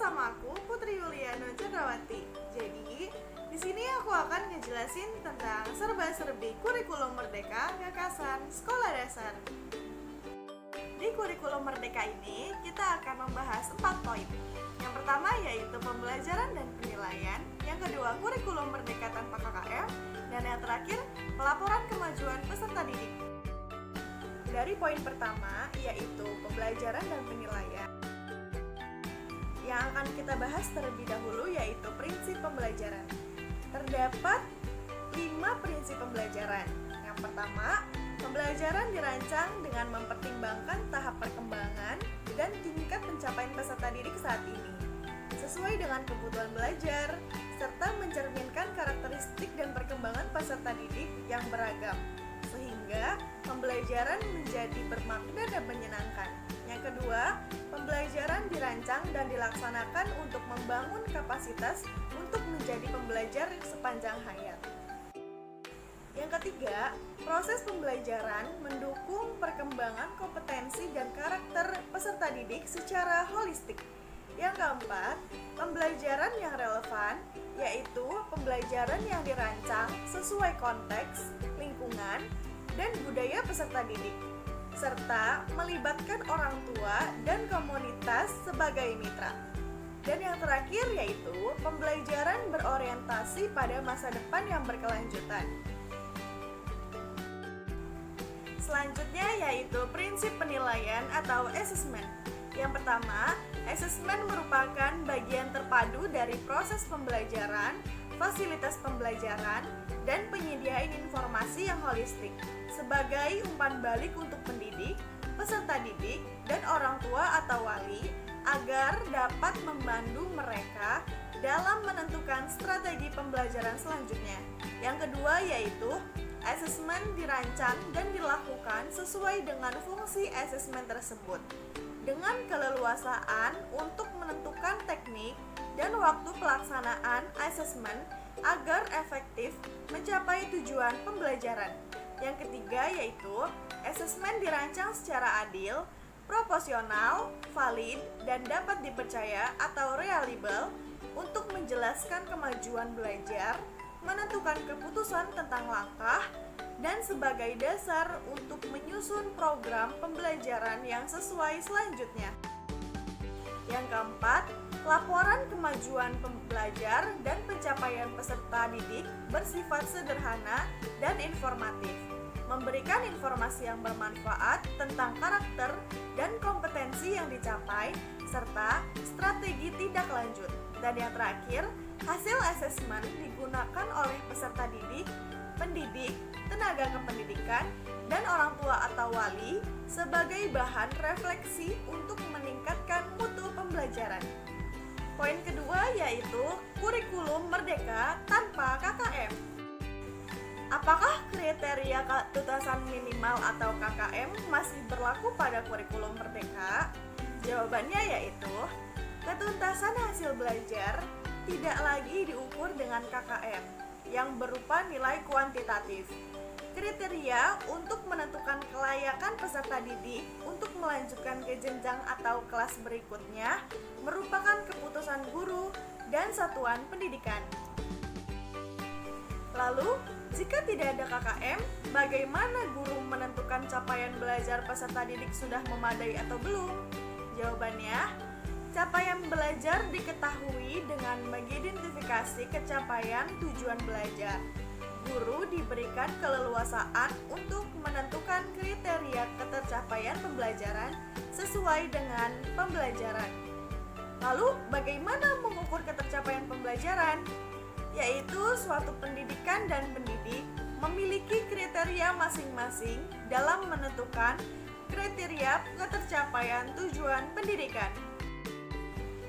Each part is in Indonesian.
sama aku Putri Yuliana Cendrawati. Jadi, di sini aku akan ngejelasin tentang serba-serbi kurikulum Merdeka Gagasan Sekolah Dasar. Di kurikulum Merdeka ini, kita akan membahas 4 poin. Yang pertama yaitu pembelajaran dan penilaian, yang kedua kurikulum Merdeka tanpa KKM, dan yang terakhir pelaporan kemajuan peserta didik. Dari poin pertama yaitu pembelajaran dan penilaian, yang akan kita bahas terlebih dahulu yaitu prinsip pembelajaran. Terdapat 5 prinsip pembelajaran. Yang pertama, pembelajaran dirancang dengan mempertimbangkan tahap perkembangan dan tingkat pencapaian peserta didik saat ini, sesuai dengan kebutuhan belajar, serta mencerminkan karakteristik dan perkembangan peserta didik yang beragam, sehingga pembelajaran menjadi bermakna dan menyenangkan. Yang kedua, pembelajaran dirancang dan dilaksanakan untuk membangun kapasitas untuk menjadi pembelajar sepanjang hayat. Yang ketiga, proses pembelajaran mendukung perkembangan kompetensi dan karakter peserta didik secara holistik. Yang keempat, pembelajaran yang relevan, yaitu pembelajaran yang dirancang sesuai konteks, lingkungan, dan budaya peserta didik, serta melibatkan orang tua dan komunitas sebagai mitra. Dan yang terakhir yaitu pembelajaran berorientasi pada masa depan yang berkelanjutan. Selanjutnya yaitu prinsip penilaian atau assessment. Yang pertama, assessment merupakan bagian terpadu dari proses pembelajaran, fasilitas pembelajaran, dan penyediaan informasi yang holistik sebagai umpan balik untuk pendidik, peserta didik, dan orang tua atau wali agar dapat membantu mereka dalam menentukan strategi pembelajaran selanjutnya. Yang kedua yaitu asesmen dirancang dan dilakukan sesuai dengan fungsi asesmen tersebut dengan keleluasaan untuk menentukan teknik dan waktu pelaksanaan asesmen agar efektif mencapai tujuan pembelajaran. Yang ketiga yaitu asesmen dirancang secara adil, proporsional, valid, dan dapat dipercaya atau reliable untuk menjelaskan kemajuan belajar, menentukan keputusan tentang langkah, dan sebagai dasar untuk menyusun program pembelajaran yang sesuai selanjutnya. Yang keempat, laporan kemajuan pembelajar dan pencapaian peserta didik bersifat sederhana dan informatif, memberikan informasi yang bermanfaat tentang karakter dan kompetensi yang dicapai, serta strategi tindak lanjut. Dan yang terakhir, hasil asesmen digunakan oleh peserta didik, pendidik, tenaga kependidikan, dan orang tua atau wali sebagai bahan refleksi untuk meningkatkan mutu pembelajaran. Poin kedua yaitu kurikulum Merdeka tanpa KKM. Apakah kriteria ketuntasan minimal atau KKM masih berlaku pada kurikulum Merdeka? Jawabannya yaitu ketuntasan hasil belajar tidak lagi diukur dengan KKM yang berupa nilai kuantitatif. Kriteria untuk menentukan kelayakan peserta didik untuk melanjutkan ke jenjang atau kelas berikutnya merupakan keputusan guru dan satuan pendidikan. Lalu, jika tidak ada KKM, bagaimana guru menentukan capaian belajar peserta didik sudah memadai atau belum? Jawabannya, capaian belajar diketahui dengan mengidentifikasi capaian tujuan belajar. Guru diberikan keleluasaan untuk menentukan kriteria ketercapaian pembelajaran sesuai dengan pembelajaran. Lalu, bagaimana mengukur ketercapaian pembelajaran? Yaitu suatu pendidikan dan pendidik memiliki kriteria masing-masing dalam menentukan kriteria ketercapaian tujuan pendidikan.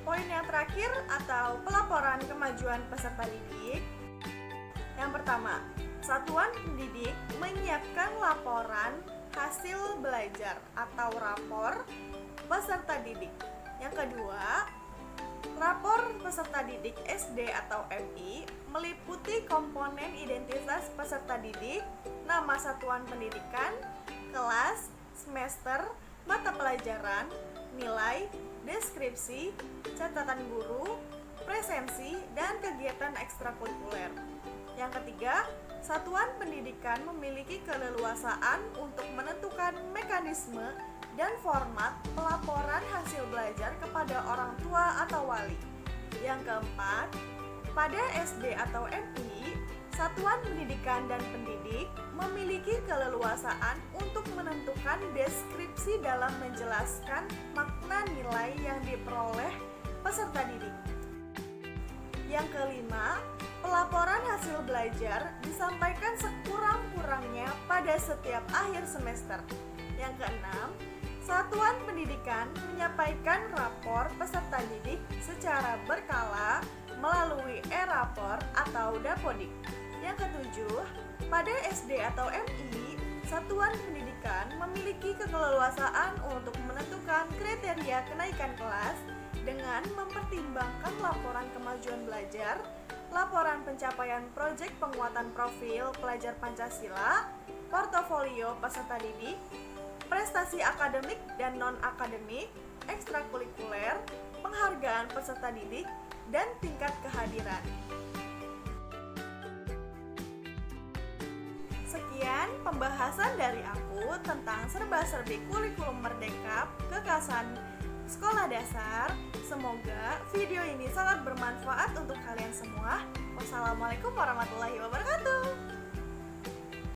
Poin yang terakhir atau pelaporan kemajuan peserta didik. Yang pertama, satuan pendidik menyiapkan laporan hasil belajar atau rapor peserta didik. Yang kedua, rapor peserta didik SD atau MI meliputi komponen identitas peserta didik, nama satuan pendidikan, kelas, semester, mata pelajaran, nilai, deskripsi, catatan guru, presensi, dan kegiatan ekstrakurikuler. Yang ketiga, satuan pendidikan memiliki keleluasaan untuk menentukan mekanisme dan format pelaporan hasil belajar kepada orang tua atau wali. Yang keempat, pada SD atau MI, satuan pendidikan dan pendidik memiliki keleluasaan untuk menentukan deskripsi dalam menjelaskan makna nilai yang diperoleh peserta didik. Yang kelima, pelaporan hasil belajar disampaikan sekurang-kurangnya pada setiap akhir semester. Yang keenam, satuan pendidikan menyampaikan rapor peserta didik secara berkala melalui e-rapor atau Dapodik. Yang ketujuh, pada SD atau MI, satuan pendidikan memiliki keleluasaan untuk menentukan kriteria kenaikan kelas dengan mempertimbangkan laporan kemajuan belajar, laporan pencapaian proyek penguatan profil pelajar Pancasila, portofolio peserta didik, prestasi akademik dan non-akademik, ekstrakurikuler, penghargaan peserta didik, dan tingkat kehadiran. Sekian pembahasan dari aku tentang serba-serbi kurikulum merdeka kekasan sekolah dasar. Semoga video ini sangat bermanfaat untuk kalian semua. Wassalamualaikum warahmatullahi wabarakatuh.